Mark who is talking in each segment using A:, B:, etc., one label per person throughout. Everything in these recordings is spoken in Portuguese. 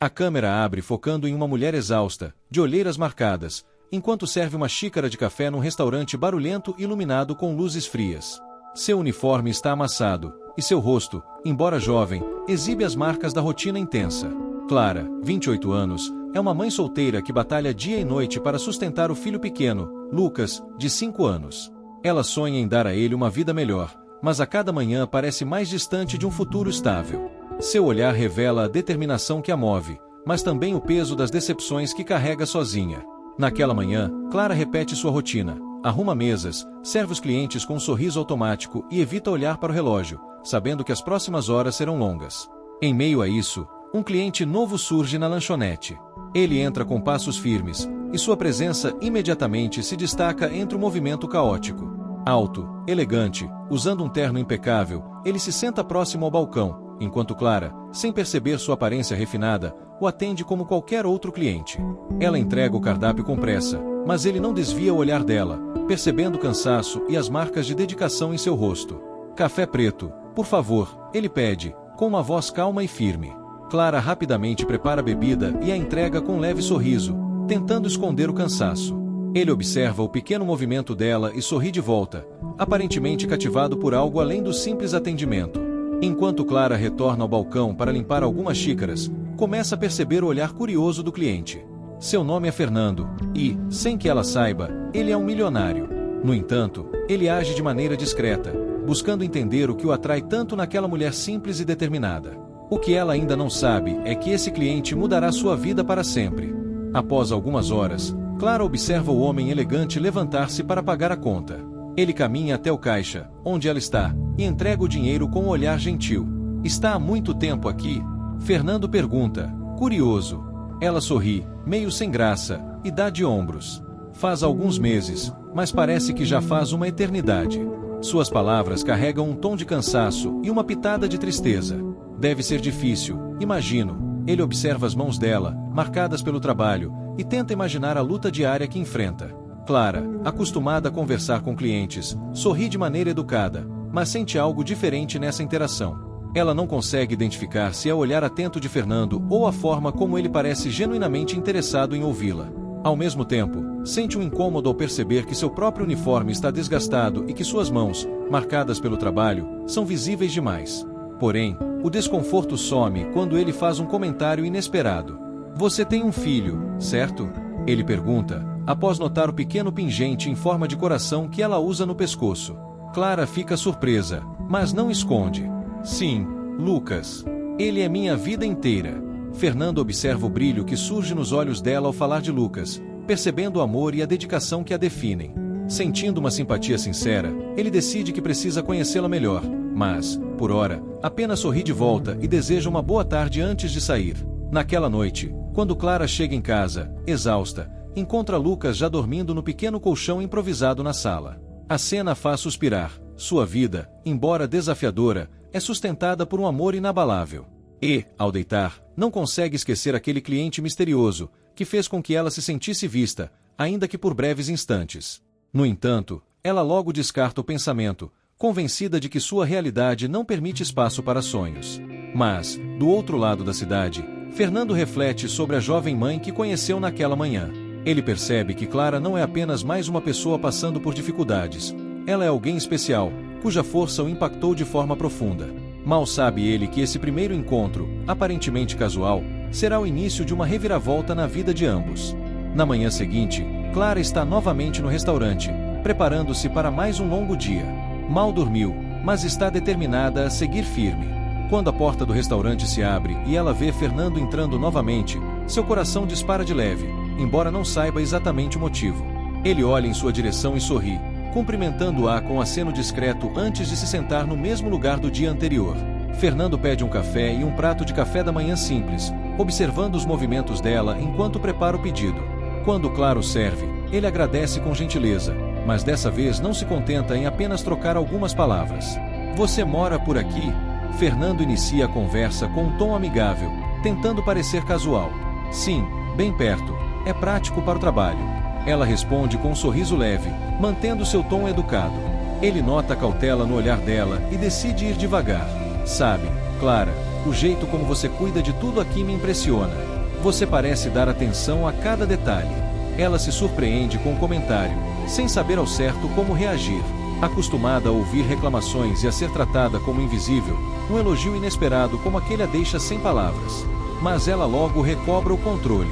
A: A câmera abre focando em uma mulher exausta, de olheiras marcadas, enquanto serve uma xícara de café num restaurante barulhento iluminado com luzes frias. Seu uniforme está amassado, e seu rosto, embora jovem, exibe as marcas da rotina intensa. Clara, 28 anos, é uma mãe solteira que batalha dia e noite para sustentar o filho pequeno, Lucas, de 5 anos. Ela sonha em dar a ele uma vida melhor, mas a cada manhã parece mais distante de um futuro estável. Seu olhar revela a determinação que a move, mas também o peso das decepções que carrega sozinha. Naquela manhã, Clara repete sua rotina, arruma mesas, serve os clientes com um sorriso automático e evita olhar para o relógio, sabendo que as próximas horas serão longas. Em meio a isso, um cliente novo surge na lanchonete. Ele entra com passos firmes, e sua presença imediatamente se destaca entre o movimento caótico. Alto, elegante, usando um terno impecável, ele se senta próximo ao balcão, enquanto Clara, sem perceber sua aparência refinada, o atende como qualquer outro cliente. Ela entrega o cardápio com pressa, mas ele não desvia o olhar dela, percebendo o cansaço e as marcas de dedicação em seu rosto. Café preto, por favor, ele pede, com uma voz calma e firme. Clara rapidamente prepara a bebida e a entrega com um leve sorriso, tentando esconder o cansaço. Ele observa o pequeno movimento dela e sorri de volta, aparentemente cativado por algo além do simples atendimento. Enquanto Clara retorna ao balcão para limpar algumas xícaras, começa a perceber o olhar curioso do cliente. Seu nome é Fernando, e, sem que ela saiba, ele é um milionário. No entanto, ele age de maneira discreta, buscando entender o que o atrai tanto naquela mulher simples e determinada. O que ela ainda não sabe é que esse cliente mudará sua vida para sempre. Após algumas horas, Clara observa o homem elegante levantar-se para pagar a conta. Ele caminha até o caixa, onde ela está, e entrega o dinheiro com um olhar gentil. Está há muito tempo aqui? Fernando pergunta, curioso. Ela sorri, meio sem graça, e dá de ombros. Faz alguns meses, mas parece que já faz uma eternidade. Suas palavras carregam um tom de cansaço e uma pitada de tristeza. Deve ser difícil, imagino. Ele observa as mãos dela, marcadas pelo trabalho, e tenta imaginar a luta diária que enfrenta. Clara, acostumada a conversar com clientes, sorri de maneira educada, mas sente algo diferente nessa interação. Ela não consegue identificar se é o olhar atento de Fernando ou a forma como ele parece genuinamente interessado em ouvi-la. Ao mesmo tempo, sente um incômodo ao perceber que seu próprio uniforme está desgastado e que suas mãos, marcadas pelo trabalho, são visíveis demais. Porém, o desconforto some quando ele faz um comentário inesperado. Você tem um filho, certo? Ele pergunta, após notar o pequeno pingente em forma de coração que ela usa no pescoço. Clara fica surpresa, mas não esconde. Sim, Lucas. Ele é minha vida inteira. Fernando observa o brilho que surge nos olhos dela ao falar de Lucas, percebendo o amor e a dedicação que a definem. Sentindo uma simpatia sincera, ele decide que precisa conhecê-la melhor, mas, por ora, apenas sorri de volta e deseja uma boa tarde antes de sair. Naquela noite, quando Clara chega em casa, exausta, encontra Lucas já dormindo no pequeno colchão improvisado na sala. A cena faz suspirar. Sua vida, embora desafiadora, é sustentada por um amor inabalável. E, ao deitar, não consegue esquecer aquele cliente misterioso, que fez com que ela se sentisse vista, ainda que por breves instantes. No entanto, ela logo descarta o pensamento, convencida de que sua realidade não permite espaço para sonhos. Mas, do outro lado da cidade, Fernando reflete sobre a jovem mãe que conheceu naquela manhã. Ele percebe que Clara não é apenas mais uma pessoa passando por dificuldades. Ela é alguém especial, cuja força o impactou de forma profunda. Mal sabe ele que esse primeiro encontro, aparentemente casual, será o início de uma reviravolta na vida de ambos. Na manhã seguinte, Clara está novamente no restaurante, preparando-se para mais um longo dia. Mal dormiu, mas está determinada a seguir firme. Quando a porta do restaurante se abre e ela vê Fernando entrando novamente, seu coração dispara de leve, embora não saiba exatamente o motivo. Ele olha em sua direção e sorri, cumprimentando-a com um aceno discreto antes de se sentar no mesmo lugar do dia anterior. Fernando pede um café e um prato de café da manhã simples, observando os movimentos dela enquanto prepara o pedido. Quando Clara o serve, ele agradece com gentileza, mas dessa vez não se contenta em apenas trocar algumas palavras. Você mora por aqui? Fernando inicia a conversa com um tom amigável, tentando parecer casual. Sim, bem perto. É prático para o trabalho. Ela responde com um sorriso leve, mantendo seu tom educado. Ele nota a cautela no olhar dela e decide ir devagar. Sabe, Clara, O jeito como você cuida de tudo aqui me impressiona. Você parece dar atenção a cada detalhe. Ela se surpreende com o comentário, sem saber ao certo como reagir. Acostumada a ouvir reclamações e a ser tratada como invisível, um elogio inesperado como aquele a deixa sem palavras. Mas ela logo recobra o controle.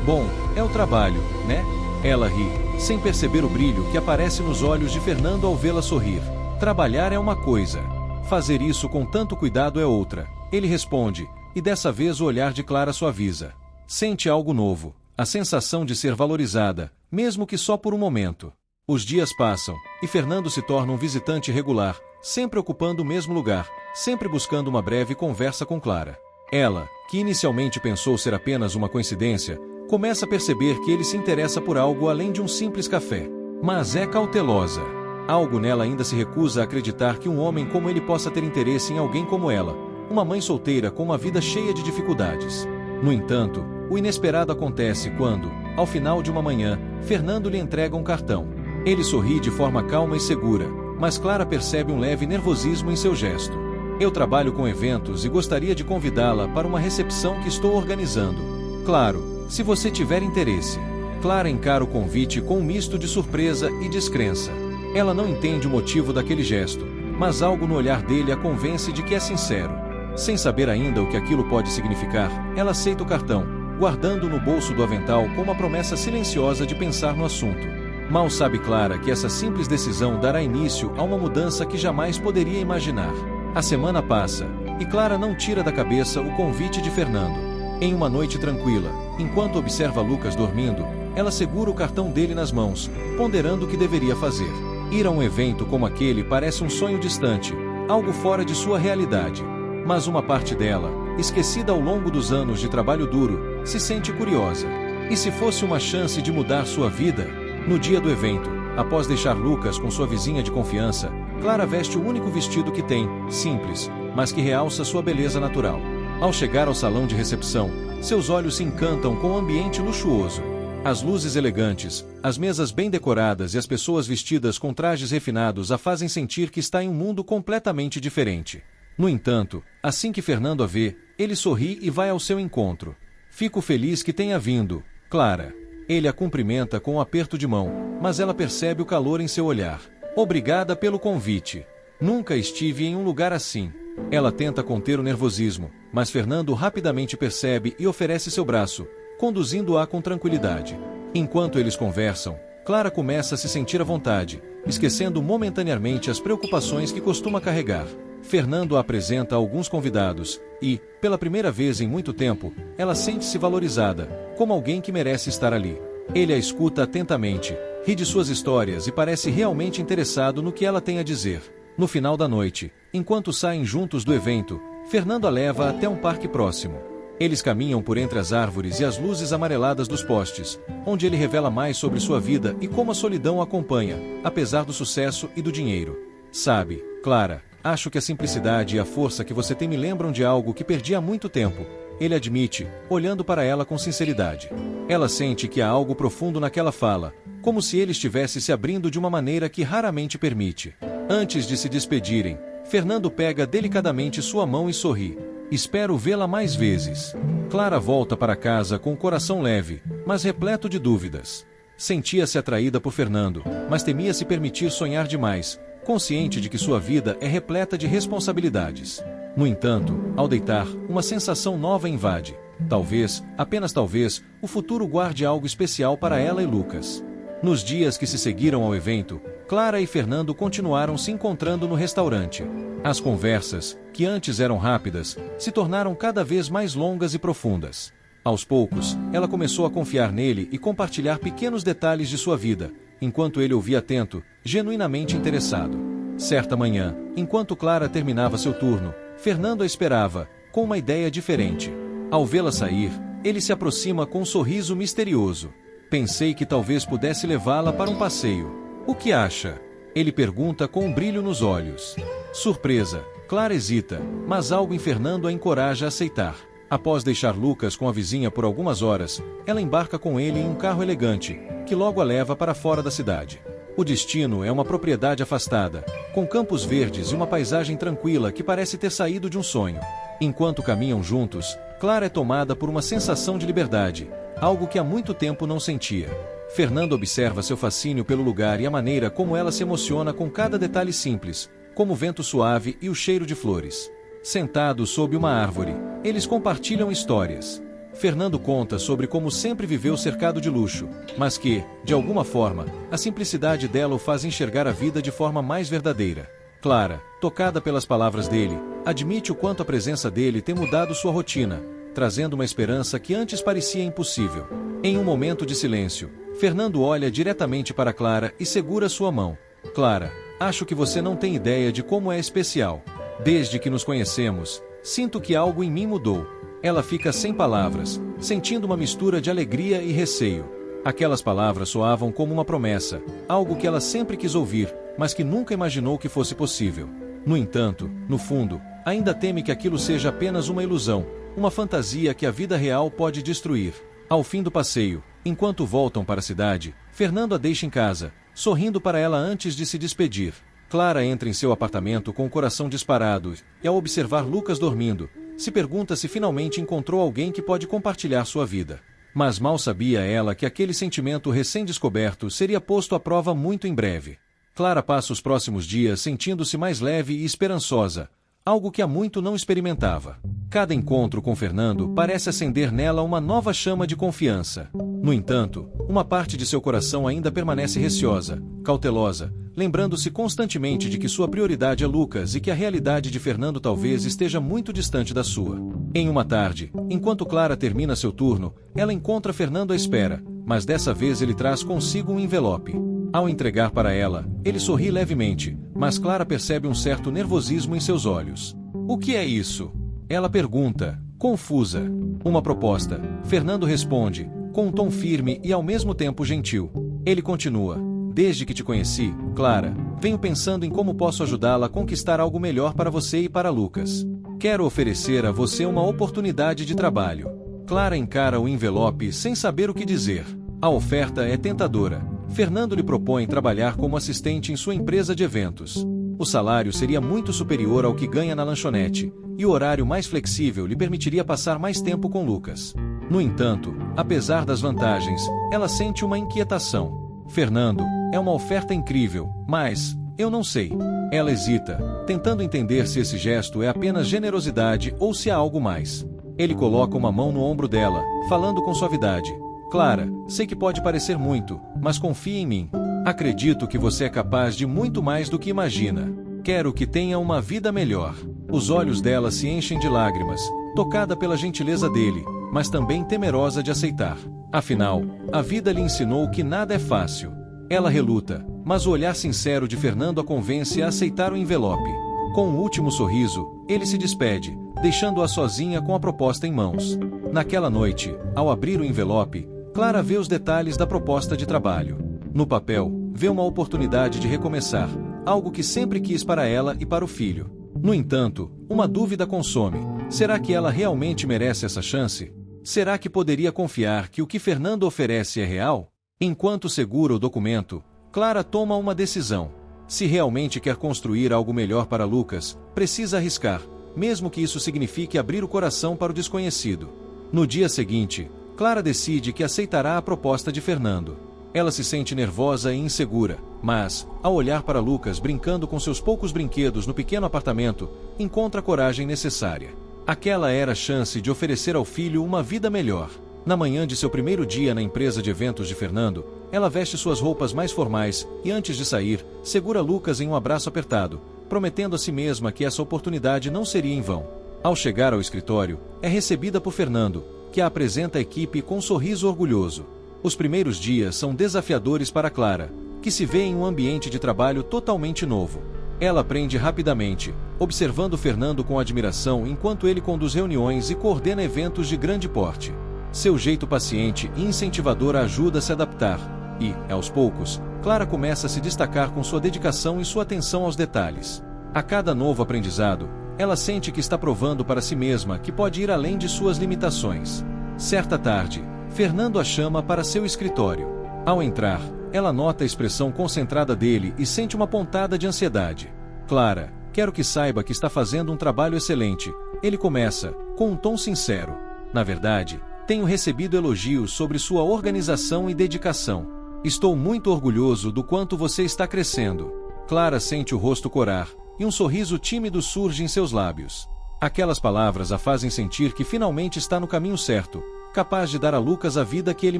A: Bom, é o trabalho, né? Ela ri, sem perceber o brilho que aparece nos olhos de Fernando ao vê-la sorrir. Trabalhar é uma coisa. Fazer isso com tanto cuidado é outra. Ele responde, e dessa vez o olhar de Clara suaviza. Sente algo novo, a sensação de ser valorizada, mesmo que só por um momento. Os dias passam, e Fernando se torna um visitante regular, sempre ocupando o mesmo lugar, sempre buscando uma breve conversa com Clara. Ela, que inicialmente pensou ser apenas uma coincidência, começa a perceber que ele se interessa por algo além de um simples café. Mas é cautelosa. Algo nela ainda se recusa a acreditar que um homem como ele possa ter interesse em alguém como ela, uma mãe solteira com uma vida cheia de dificuldades. No entanto, o inesperado acontece quando, ao final de uma manhã, Fernando lhe entrega um cartão. Ele sorri de forma calma e segura, mas Clara percebe um leve nervosismo em seu gesto. Eu trabalho com eventos e gostaria de convidá-la para uma recepção que estou organizando. Claro, se você tiver interesse. Clara encara o convite com um misto de surpresa e descrença. Ela não entende o motivo daquele gesto, mas algo no olhar dele a convence de que é sincero. Sem saber ainda o que aquilo pode significar, ela aceita o cartão, guardando-o no bolso do avental com uma promessa silenciosa de pensar no assunto. Mal sabe Clara que essa simples decisão dará início a uma mudança que jamais poderia imaginar. A semana passa, e Clara não tira da cabeça o convite de Fernando. Em uma noite tranquila, enquanto observa Lucas dormindo, ela segura o cartão dele nas mãos, ponderando o que deveria fazer. Ir a um evento como aquele parece um sonho distante, algo fora de sua realidade. Mas uma parte dela, esquecida ao longo dos anos de trabalho duro, se sente curiosa. E se fosse uma chance de mudar sua vida? No dia do evento, após deixar Lucas com sua vizinha de confiança, Clara veste o único vestido que tem, simples, mas que realça sua beleza natural. Ao chegar ao salão de recepção, seus olhos se encantam com o ambiente luxuoso. As luzes elegantes, as mesas bem decoradas e as pessoas vestidas com trajes refinados a fazem sentir que está em um mundo completamente diferente. No entanto, assim que Fernando a vê, ele sorri e vai ao seu encontro. Fico feliz que tenha vindo, Clara. Ele a cumprimenta com um aperto de mão, mas ela percebe o calor em seu olhar. Obrigada pelo convite. Nunca estive em um lugar assim. Ela tenta conter o nervosismo, mas Fernando rapidamente percebe e oferece seu braço, conduzindo-a com tranquilidade. Enquanto eles conversam, Clara começa a se sentir à vontade, esquecendo momentaneamente as preocupações que costuma carregar. Fernando a apresenta a alguns convidados e, pela primeira vez em muito tempo, ela sente-se valorizada, como alguém que merece estar ali. Ele a escuta atentamente, ri de suas histórias e parece realmente interessado no que ela tem a dizer. No final da noite, enquanto saem juntos do evento, Fernando a leva até um parque próximo. Eles caminham por entre as árvores e as luzes amareladas dos postes, onde ele revela mais sobre sua vida e como a solidão o acompanha, apesar do sucesso e do dinheiro. Sabe, Clara, acho que a simplicidade e a força que você tem me lembram de algo que perdi há muito tempo, ele admite, olhando para ela com sinceridade. Ela sente que há algo profundo naquela fala, como se ele estivesse se abrindo de uma maneira que raramente permite. Antes de se despedirem, Fernando pega delicadamente sua mão e sorri. Espero vê-la mais vezes. Clara volta para casa com o coração leve, mas repleto de dúvidas. Sentia-se atraída por Fernando, mas temia se permitir sonhar demais, consciente de que sua vida é repleta de responsabilidades. No entanto, ao deitar, uma sensação nova invade. Talvez, apenas talvez, o futuro guarde algo especial para ela e Lucas. Nos dias que se seguiram ao evento, Clara e Fernando continuaram se encontrando no restaurante. As conversas, que antes eram rápidas, se tornaram cada vez mais longas e profundas. Aos poucos, ela começou a confiar nele e compartilhar pequenos detalhes de sua vida, enquanto ele ouvia atento, genuinamente interessado. Certa manhã, enquanto Clara terminava seu turno, Fernando a esperava, com uma ideia diferente. Ao vê-la sair, ele se aproxima com um sorriso misterioso. Pensei que talvez pudesse levá-la para um passeio. O que acha? Ele pergunta com um brilho nos olhos. Surpresa, Clara hesita, mas algo em Fernando a encoraja a aceitar. Após deixar Lucas com a vizinha por algumas horas, ela embarca com ele em um carro elegante, que logo a leva para fora da cidade. O destino é uma propriedade afastada, com campos verdes e uma paisagem tranquila que parece ter saído de um sonho. Enquanto caminham juntos, Clara é tomada por uma sensação de liberdade, algo que há muito tempo não sentia. Fernando observa seu fascínio pelo lugar e a maneira como ela se emociona com cada detalhe simples, como o vento suave e o cheiro de flores. Sentados sob uma árvore, eles compartilham histórias. Fernando conta sobre como sempre viveu cercado de luxo, mas que, de alguma forma, a simplicidade dela o faz enxergar a vida de forma mais verdadeira. Clara, tocada pelas palavras dele, admite o quanto a presença dele tem mudado sua rotina, trazendo uma esperança que antes parecia impossível. Em um momento de silêncio, Fernando olha diretamente para Clara e segura sua mão. Clara, acho que você não tem ideia de como é especial. Desde que nos conhecemos, sinto que algo em mim mudou. Ela fica sem palavras, sentindo uma mistura de alegria e receio. Aquelas palavras soavam como uma promessa, algo que ela sempre quis ouvir, mas que nunca imaginou que fosse possível. No entanto, no fundo, ainda teme que aquilo seja apenas uma ilusão, uma fantasia que a vida real pode destruir. Ao fim do passeio, enquanto voltam para a cidade, Fernando a deixa em casa, sorrindo para ela antes de se despedir. Clara entra em seu apartamento com o coração disparado e, ao observar Lucas dormindo, se pergunta se finalmente encontrou alguém que pode compartilhar sua vida. Mas mal sabia ela que aquele sentimento recém-descoberto seria posto à prova muito em breve. Clara passa os próximos dias sentindo-se mais leve e esperançosa, algo que há muito não experimentava. Cada encontro com Fernando parece acender nela uma nova chama de confiança. No entanto, uma parte de seu coração ainda permanece receosa, cautelosa, lembrando-se constantemente de que sua prioridade é Lucas e que a realidade de Fernando talvez esteja muito distante da sua. Em uma tarde, enquanto Clara termina seu turno, ela encontra Fernando à espera, mas dessa vez ele traz consigo um envelope. Ao entregar para ela, ele sorri levemente, mas Clara percebe um certo nervosismo em seus olhos. O que é isso? Ela pergunta, confusa. Uma proposta. Fernando responde, com um tom firme e ao mesmo tempo gentil. Ele continua. Desde que te conheci, Clara, venho pensando em como posso ajudá-la a conquistar algo melhor para você e para Lucas. Quero oferecer a você uma oportunidade de trabalho. Clara encara o envelope sem saber o que dizer. A oferta é tentadora. Fernando lhe propõe trabalhar como assistente em sua empresa de eventos. O salário seria muito superior ao que ganha na lanchonete, e o horário mais flexível lhe permitiria passar mais tempo com Lucas. No entanto, apesar das vantagens, ela sente uma inquietação. Fernando, é uma oferta incrível, mas eu não sei. Ela hesita, tentando entender se esse gesto é apenas generosidade ou se há algo mais. Ele coloca uma mão no ombro dela, falando com suavidade. Clara, sei que pode parecer muito, mas confie em mim. Acredito que você é capaz de muito mais do que imagina. Quero que tenha uma vida melhor. Os olhos dela se enchem de lágrimas, tocada pela gentileza dele, mas também temerosa de aceitar. Afinal, a vida lhe ensinou que nada é fácil. Ela reluta, mas o olhar sincero de Fernando a convence a aceitar o envelope. Com um último sorriso, ele se despede, deixando-a sozinha com a proposta em mãos. Naquela noite, ao abrir o envelope, Clara vê os detalhes da proposta de trabalho. No papel, vê uma oportunidade de recomeçar, algo que sempre quis para ela e para o filho. No entanto, uma dúvida consome. Será que ela realmente merece essa chance? Será que poderia confiar que o que Fernando oferece é real? Enquanto segura o documento, Clara toma uma decisão. Se realmente quer construir algo melhor para Lucas, precisa arriscar, mesmo que isso signifique abrir o coração para o desconhecido. No dia seguinte, Clara decide que aceitará a proposta de Fernando. Ela se sente nervosa e insegura, mas, ao olhar para Lucas brincando com seus poucos brinquedos no pequeno apartamento, encontra a coragem necessária. Aquela era a chance de oferecer ao filho uma vida melhor. Na manhã de seu primeiro dia na empresa de eventos de Fernando, ela veste suas roupas mais formais e, antes de sair, segura Lucas em um abraço apertado, prometendo a si mesma que essa oportunidade não seria em vão. Ao chegar ao escritório, é recebida por Fernando, que a apresenta à equipe com um sorriso orgulhoso. Os primeiros dias são desafiadores para Clara, que se vê em um ambiente de trabalho totalmente novo. Ela aprende rapidamente, observando Fernando com admiração enquanto ele conduz reuniões e coordena eventos de grande porte. Seu jeito paciente e incentivador a ajuda a se adaptar, e, aos poucos, Clara começa a se destacar com sua dedicação e sua atenção aos detalhes. A cada novo aprendizado, ela sente que está provando para si mesma que pode ir além de suas limitações. Certa tarde, Fernando a chama para seu escritório. Ao entrar, Ela nota a expressão concentrada dele e sente uma pontada de ansiedade. Clara, quero que saiba que está fazendo um trabalho excelente. Ele começa, com um tom sincero. Na verdade, tenho recebido elogios sobre sua organização e dedicação. Estou muito orgulhoso do quanto você está crescendo. Clara sente o rosto corar, e um sorriso tímido surge em seus lábios. Aquelas palavras a fazem sentir que finalmente está no caminho certo, capaz de dar a Lucas a vida que ele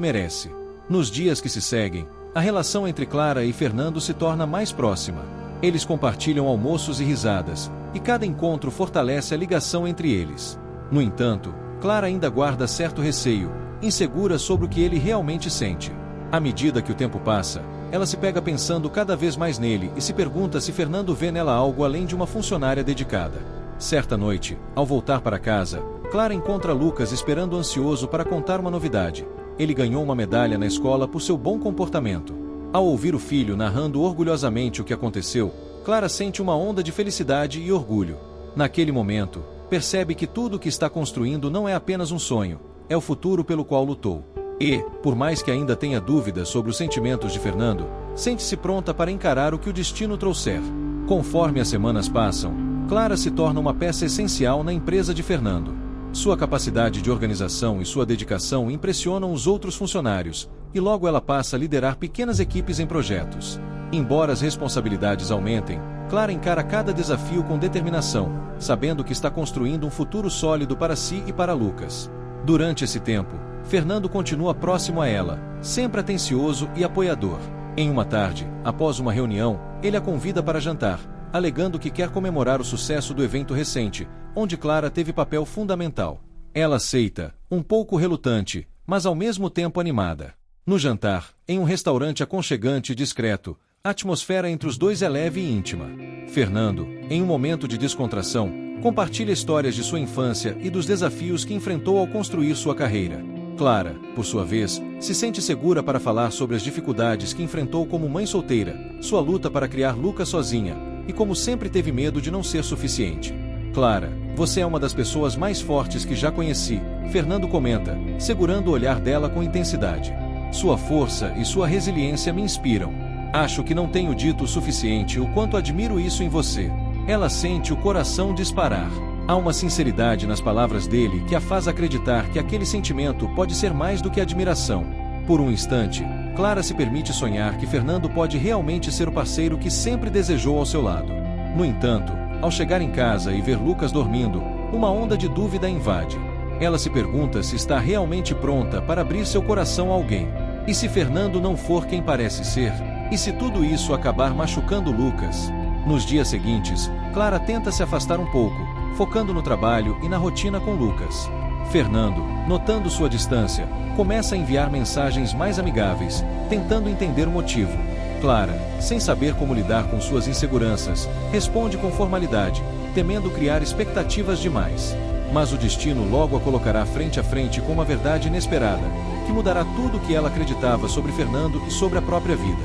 A: merece. Nos dias que se seguem, a relação entre Clara e Fernando se torna mais próxima. Eles compartilham almoços e risadas, e cada encontro fortalece a ligação entre eles. No entanto, Clara ainda guarda certo receio, insegura sobre o que ele realmente sente. À medida que o tempo passa, ela se pega pensando cada vez mais nele e se pergunta se Fernando vê nela algo além de uma funcionária dedicada. Certa noite, ao voltar para casa, Clara encontra Lucas esperando ansioso para contar uma novidade. Ele ganhou uma medalha na escola por seu bom comportamento. Ao ouvir o filho narrando orgulhosamente o que aconteceu, Clara sente uma onda de felicidade e orgulho. Naquele momento, percebe que tudo o que está construindo não é apenas um sonho, é o futuro pelo qual lutou. E, por mais que ainda tenha dúvidas sobre os sentimentos de Fernando, sente-se pronta para encarar o que o destino trouxer. Conforme as semanas passam, Clara se torna uma peça essencial na empresa de Fernando. Sua capacidade de organização e sua dedicação impressionam os outros funcionários, e logo ela passa a liderar pequenas equipes em projetos. Embora as responsabilidades aumentem, Clara encara cada desafio com determinação, sabendo que está construindo um futuro sólido para si e para Lucas. Durante esse tempo, Fernando continua próximo a ela, sempre atencioso e apoiador. Em uma tarde, após uma reunião, ele a convida para jantar, alegando que quer comemorar o sucesso do evento recente, onde Clara teve papel fundamental. Ela aceita, um pouco relutante, mas ao mesmo tempo animada. No jantar, em um restaurante aconchegante e discreto, a atmosfera entre os dois é leve e íntima. Fernando, em um momento de descontração, compartilha histórias de sua infância e dos desafios que enfrentou ao construir sua carreira. Clara, por sua vez, se sente segura para falar sobre as dificuldades que enfrentou como mãe solteira, sua luta para criar Lucas sozinha, e como sempre teve medo de não ser suficiente. Clara, você é uma das pessoas mais fortes que já conheci, Fernando comenta, segurando o olhar dela com intensidade. Sua força e sua resiliência me inspiram. Acho que não tenho dito o suficiente o quanto admiro isso em você. Ela sente o coração disparar. Há uma sinceridade nas palavras dele que a faz acreditar que aquele sentimento pode ser mais do que admiração. Por um instante, Clara se permite sonhar que Fernando pode realmente ser o parceiro que sempre desejou ao seu lado. No entanto, ao chegar em casa e ver Lucas dormindo, uma onda de dúvida a invade. Ela se pergunta se está realmente pronta para abrir seu coração a alguém. E se Fernando não for quem parece ser? E se tudo isso acabar machucando Lucas? Nos dias seguintes, Clara tenta se afastar um pouco, focando no trabalho e na rotina com Lucas. Fernando, notando sua distância, começa a enviar mensagens mais amigáveis, tentando entender o motivo. Clara, sem saber como lidar com suas inseguranças, responde com formalidade, temendo criar expectativas demais. Mas o destino logo a colocará frente a frente com uma verdade inesperada, que mudará tudo o que ela acreditava sobre Fernando e sobre a própria vida.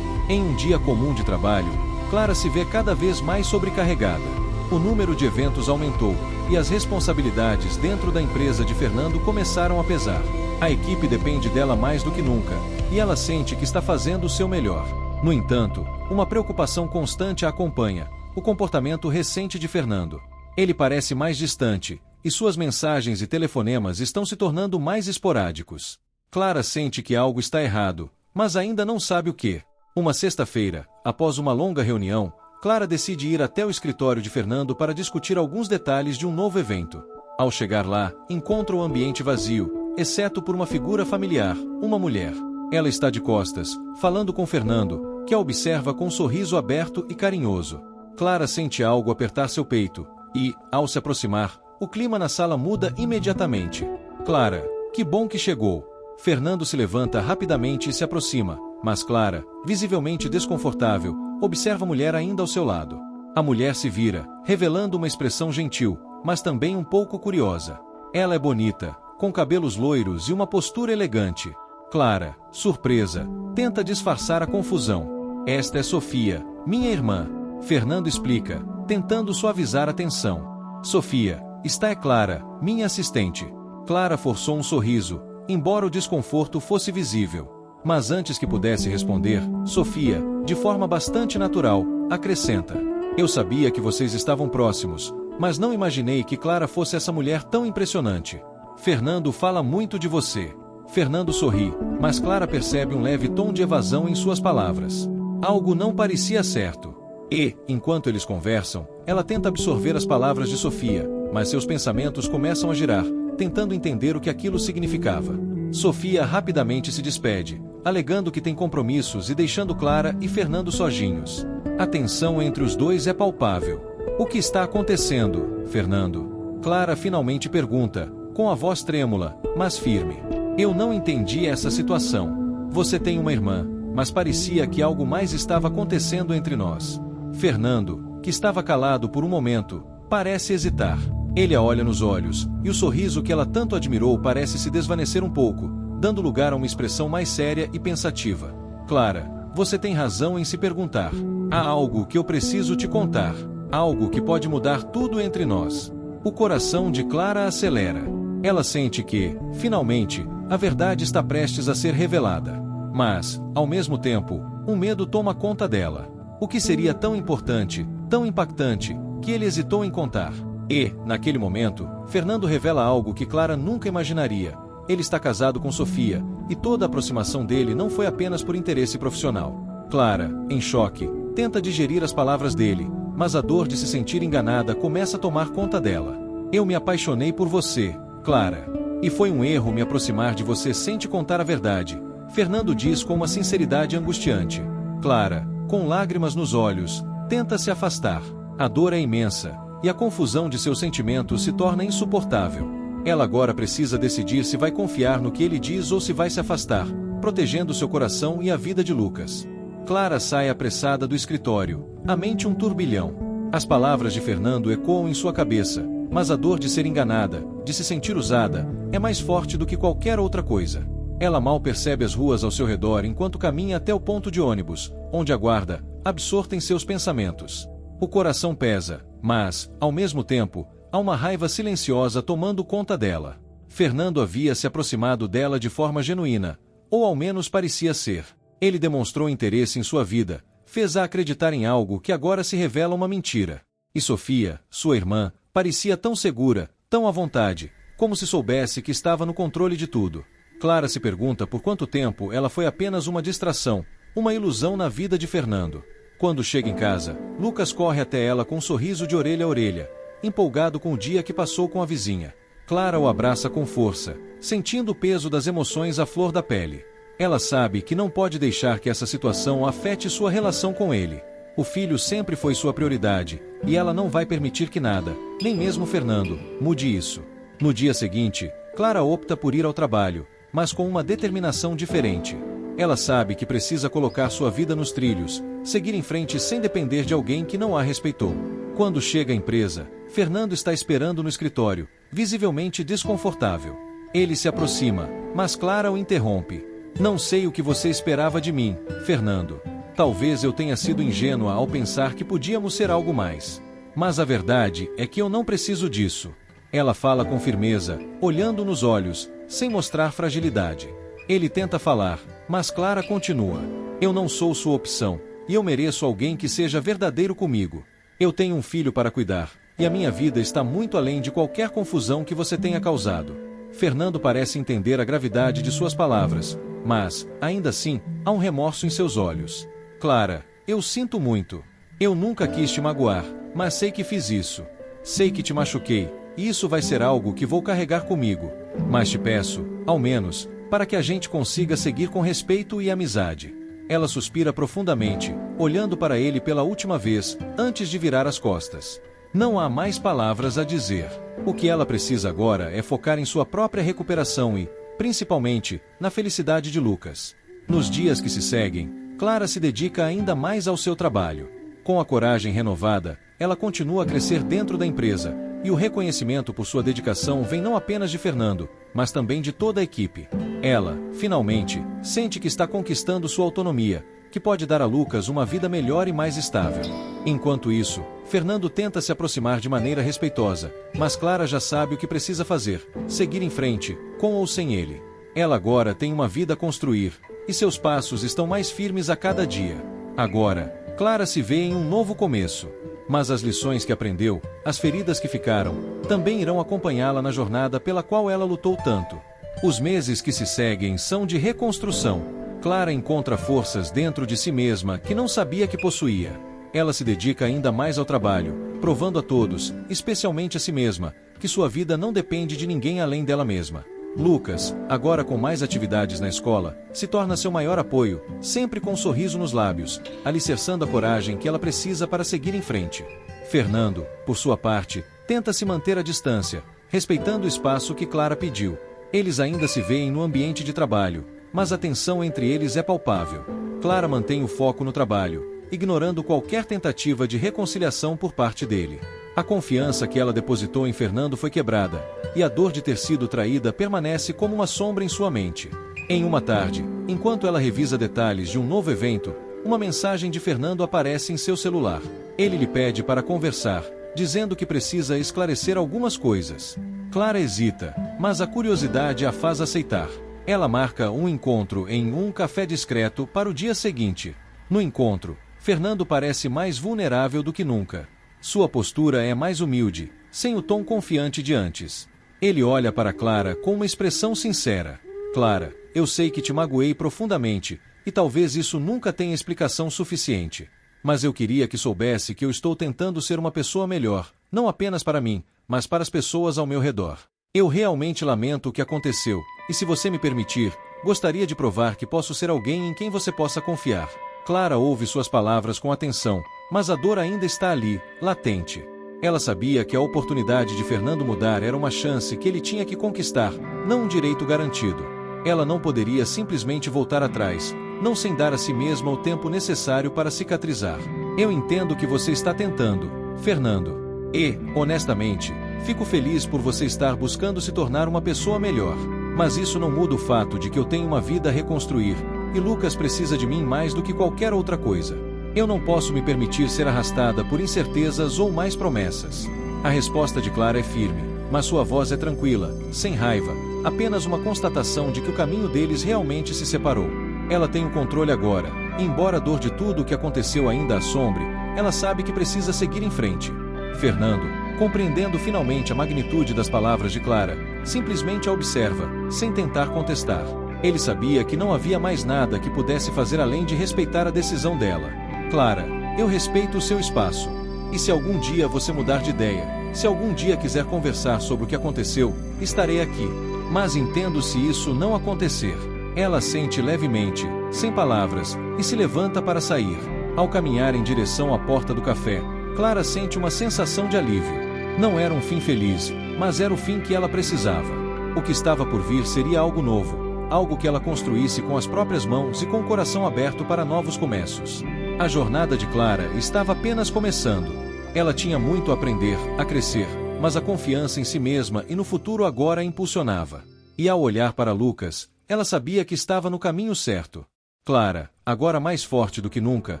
A: Em um dia comum de trabalho, Clara se vê cada vez mais sobrecarregada. O número de eventos aumentou, e as responsabilidades dentro da empresa de Fernando começaram a pesar. A equipe depende dela mais do que nunca, e ela sente que está fazendo o seu melhor. No entanto, uma preocupação constante a acompanha: o comportamento recente de Fernando. Ele parece mais distante, e suas mensagens e telefonemas estão se tornando mais esporádicos. Clara sente que algo está errado, mas ainda não sabe o que. Uma sexta-feira, após uma longa reunião, Clara decide ir até o escritório de Fernando para discutir alguns detalhes de um novo evento. Ao chegar lá, encontra o ambiente vazio, exceto por uma figura familiar, uma mulher. Ela está de costas, falando com Fernando, que a observa com um sorriso aberto e carinhoso. Clara sente algo apertar seu peito, e, ao se aproximar, o clima na sala muda imediatamente. Clara, que bom que chegou. Fernando se levanta rapidamente e se aproxima, mas Clara, visivelmente desconfortável, observa a mulher ainda ao seu lado. A mulher se vira, revelando uma expressão gentil, mas também um pouco curiosa. Ela é bonita, com cabelos loiros e uma postura elegante. Clara, surpresa, tenta disfarçar a confusão. Esta é Sofia, minha irmã. Fernando explica, tentando suavizar a tensão. Sofia, esta é Clara, minha assistente. Clara forçou um sorriso, embora o desconforto fosse visível. Mas antes que pudesse responder, Sofia, de forma bastante natural, acrescenta: eu sabia que vocês estavam próximos, mas não imaginei que Clara fosse essa mulher tão impressionante. Fernando fala muito de você. Fernando sorri, mas Clara percebe um leve tom de evasão em suas palavras. Algo não parecia certo. E, enquanto eles conversam, ela tenta absorver as palavras de Sofia, mas seus pensamentos começam a girar, tentando entender o que aquilo significava. Sofia rapidamente se despede, alegando que tem compromissos e deixando Clara e Fernando sozinhos. A tensão entre os dois é palpável. O que está acontecendo, Fernando? Clara finalmente pergunta, com a voz trêmula, mas firme. Eu não entendi essa situação. Você tem uma irmã, mas parecia que algo mais estava acontecendo entre nós. Fernando, que estava calado por um momento, parece hesitar. Ele a olha nos olhos, e o sorriso que ela tanto admirou parece se desvanecer um pouco, dando lugar a uma expressão mais séria e pensativa. Clara, você tem razão em se perguntar. Há algo que eu preciso te contar. Algo que pode mudar tudo entre nós. O coração de Clara acelera. Ela sente que, finalmente, a verdade está prestes a ser revelada. Mas, ao mesmo tempo, um medo toma conta dela. O que seria tão importante, tão impactante, que ele hesitou em contar? E, naquele momento, Fernando revela algo que Clara nunca imaginaria. Ele está casado com Sofia, e toda a aproximação dele não foi apenas por interesse profissional. Clara, em choque, tenta digerir as palavras dele, mas a dor de se sentir enganada começa a tomar conta dela. Eu me apaixonei por você, Clara. E foi um erro me aproximar de você sem te contar a verdade. Fernando diz com uma sinceridade angustiante. Clara, com lágrimas nos olhos, tenta se afastar. A dor é imensa, e a confusão de seus sentimentos se torna insuportável. Ela agora precisa decidir se vai confiar no que ele diz ou se vai se afastar, protegendo seu coração e a vida de Lucas. Clara sai apressada do escritório, a mente um turbilhão. As palavras de Fernando ecoam em sua cabeça, mas a dor de ser enganada, de se sentir usada, é mais forte do que qualquer outra coisa. Ela mal percebe as ruas ao seu redor enquanto caminha até o ponto de ônibus, onde aguarda, absorta em seus pensamentos. O coração pesa, mas, ao mesmo tempo, há uma raiva silenciosa tomando conta dela. Fernando havia se aproximado dela de forma genuína, ou ao menos parecia ser. Ele demonstrou interesse em sua vida, fez-a acreditar em algo que agora se revela uma mentira. E Sofia, sua irmã, parecia tão segura, tão à vontade, como se soubesse que estava no controle de tudo. Clara se pergunta por quanto tempo ela foi apenas uma distração, uma ilusão na vida de Fernando. Quando chega em casa, Lucas corre até ela com um sorriso de orelha a orelha, empolgado com o dia que passou com a vizinha. Clara o abraça com força, sentindo o peso das emoções à flor da pele. Ela sabe que não pode deixar que essa situação afete sua relação com ele. O filho sempre foi sua prioridade, e ela não vai permitir que nada, nem mesmo Fernando, mude isso. No dia seguinte, Clara opta por ir ao trabalho, mas com uma determinação diferente. Ela sabe que precisa colocar sua vida nos trilhos, seguir em frente sem depender de alguém que não a respeitou. Quando chega à empresa, Fernando está esperando no escritório, visivelmente desconfortável. Ele se aproxima, mas Clara o interrompe. Não sei o que você esperava de mim, Fernando. Talvez eu tenha sido ingênua ao pensar que podíamos ser algo mais. Mas a verdade é que eu não preciso disso. Ela fala com firmeza, olhando nos olhos, sem mostrar fragilidade. Ele tenta falar, mas Clara continua. Eu não sou sua opção, e eu mereço alguém que seja verdadeiro comigo. Eu tenho um filho para cuidar, e a minha vida está muito além de qualquer confusão que você tenha causado. Fernando parece entender a gravidade de suas palavras, mas, ainda assim, há um remorso em seus olhos. Clara, eu sinto muito. Eu nunca quis te magoar, mas sei que fiz isso. Sei que te machuquei, e isso vai ser algo que vou carregar comigo. Mas te peço, ao menos, para que a gente consiga seguir com respeito e amizade. Ela suspira profundamente, olhando para ele pela última vez, antes de virar as costas. Não há mais palavras a dizer. O que ela precisa agora é focar em sua própria recuperação e, principalmente, na felicidade de Lucas. Nos dias que se seguem, Clara se dedica ainda mais ao seu trabalho. Com a coragem renovada, ela continua a crescer dentro da empresa, e o reconhecimento por sua dedicação vem não apenas de Fernando, mas também de toda a equipe. Ela, finalmente, sente que está conquistando sua autonomia, que pode dar a Lucas uma vida melhor e mais estável. Enquanto isso, Fernando tenta se aproximar de maneira respeitosa, mas Clara já sabe o que precisa fazer, seguir em frente, com ou sem ele. Ela agora tem uma vida a construir, e seus passos estão mais firmes a cada dia. Agora, Clara se vê em um novo começo. Mas as lições que aprendeu, as feridas que ficaram, também irão acompanhá-la na jornada pela qual ela lutou tanto. Os meses que se seguem são de reconstrução. Clara encontra forças dentro de si mesma que não sabia que possuía. Ela se dedica ainda mais ao trabalho, provando a todos, especialmente a si mesma, que sua vida não depende de ninguém além dela mesma. Lucas, agora com mais atividades na escola, se torna seu maior apoio, sempre com um sorriso nos lábios, alicerçando a coragem que ela precisa para seguir em frente. Fernando, por sua parte, tenta se manter à distância, respeitando o espaço que Clara pediu. Eles ainda se veem no ambiente de trabalho, mas a tensão entre eles é palpável. Clara mantém o foco no trabalho, ignorando qualquer tentativa de reconciliação por parte dele. A confiança que ela depositou em Fernando foi quebrada, e a dor de ter sido traída permanece como uma sombra em sua mente. Em uma tarde, enquanto ela revisa detalhes de um novo evento, uma mensagem de Fernando aparece em seu celular. Ele lhe pede para conversar, dizendo que precisa esclarecer algumas coisas. Clara hesita, mas a curiosidade a faz aceitar. Ela marca um encontro em um café discreto para o dia seguinte. No encontro, Fernando parece mais vulnerável do que nunca. Sua postura é mais humilde, sem o tom confiante de antes. Ele olha para Clara com uma expressão sincera. Clara, eu sei que te magoei profundamente, e talvez isso nunca tenha explicação suficiente. Mas eu queria que soubesse que eu estou tentando ser uma pessoa melhor, não apenas para mim, mas para as pessoas ao meu redor. Eu realmente lamento o que aconteceu, e se você me permitir, gostaria de provar que posso ser alguém em quem você possa confiar. Clara ouve suas palavras com atenção, mas a dor ainda está ali, latente. Ela sabia que a oportunidade de Fernando mudar era uma chance que ele tinha que conquistar, não um direito garantido. Ela não poderia simplesmente voltar atrás, não sem dar a si mesma o tempo necessário para cicatrizar. Eu entendo o que você está tentando, Fernando. E, honestamente, fico feliz por você estar buscando se tornar uma pessoa melhor. Mas isso não muda o fato de que eu tenho uma vida a reconstruir, e Lucas precisa de mim mais do que qualquer outra coisa. Eu não posso me permitir ser arrastada por incertezas ou mais promessas. A resposta de Clara é firme, mas sua voz é tranquila, sem raiva, apenas uma constatação de que o caminho deles realmente se separou. Ela tem o controle agora, e embora a dor de tudo o que aconteceu ainda a assombre, ela sabe que precisa seguir em frente. Fernando, compreendendo finalmente a magnitude das palavras de Clara, simplesmente a observa, sem tentar contestar. Ele sabia que não havia mais nada que pudesse fazer além de respeitar a decisão dela. Clara, eu respeito o seu espaço. E se algum dia você mudar de ideia, se algum dia quiser conversar sobre o que aconteceu, estarei aqui. Mas entendo se isso não acontecer. Ela sente levemente, sem palavras, e se levanta para sair. Ao caminhar em direção à porta do café, Clara sente uma sensação de alívio. Não era um fim feliz, mas era o fim que ela precisava. O que estava por vir seria algo novo. Algo que ela construísse com as próprias mãos e com o coração aberto para novos começos. A jornada de Clara estava apenas começando. Ela tinha muito a aprender, a crescer, mas a confiança em si mesma e no futuro agora a impulsionava. E ao olhar para Lucas, ela sabia que estava no caminho certo. Clara, agora mais forte do que nunca,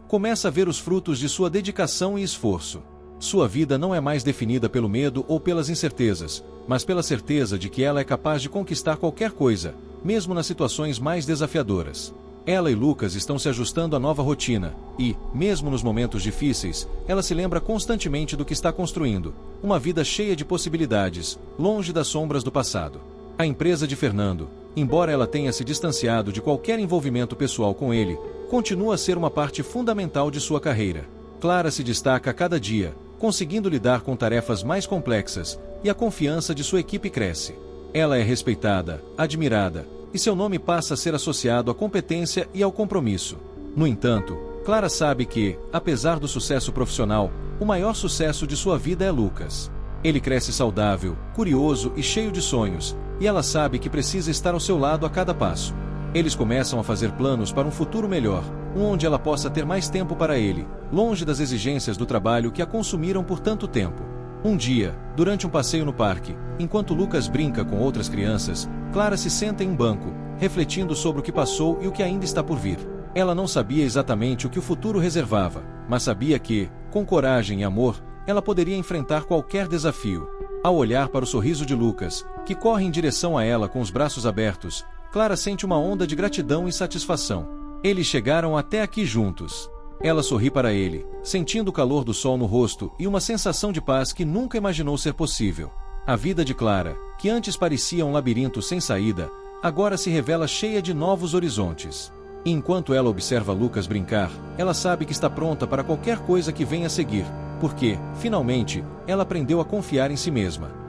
A: começa a ver os frutos de sua dedicação e esforço. Sua vida não é mais definida pelo medo ou pelas incertezas, mas pela certeza de que ela é capaz de conquistar qualquer coisa, mesmo nas situações mais desafiadoras. Ela e Lucas estão se ajustando à nova rotina, e, mesmo nos momentos difíceis, ela se lembra constantemente do que está construindo, uma vida cheia de possibilidades, longe das sombras do passado. A empresa de Fernando, embora ela tenha se distanciado de qualquer envolvimento pessoal com ele, continua a ser uma parte fundamental de sua carreira. Clara se destaca a cada dia, conseguindo lidar com tarefas mais complexas, e a confiança de sua equipe cresce. Ela é respeitada, admirada, e seu nome passa a ser associado à competência e ao compromisso. No entanto, Clara sabe que, apesar do sucesso profissional, o maior sucesso de sua vida é Lucas. Ele cresce saudável, curioso e cheio de sonhos, e ela sabe que precisa estar ao seu lado a cada passo. Eles começam a fazer planos para um futuro melhor, onde ela possa ter mais tempo para ele, longe das exigências do trabalho que a consumiram por tanto tempo. Um dia, durante um passeio no parque, enquanto Lucas brinca com outras crianças, Clara se senta em um banco, refletindo sobre o que passou e o que ainda está por vir. Ela não sabia exatamente o que o futuro reservava, mas sabia que, com coragem e amor, ela poderia enfrentar qualquer desafio. Ao olhar para o sorriso de Lucas, que corre em direção a ela com os braços abertos, Clara sente uma onda de gratidão e satisfação. Eles chegaram até aqui juntos. Ela sorri para ele, sentindo o calor do sol no rosto e uma sensação de paz que nunca imaginou ser possível. A vida de Clara, que antes parecia um labirinto sem saída, agora se revela cheia de novos horizontes. E enquanto ela observa Lucas brincar, ela sabe que está pronta para qualquer coisa que venha a seguir, porque, finalmente, ela aprendeu a confiar em si mesma.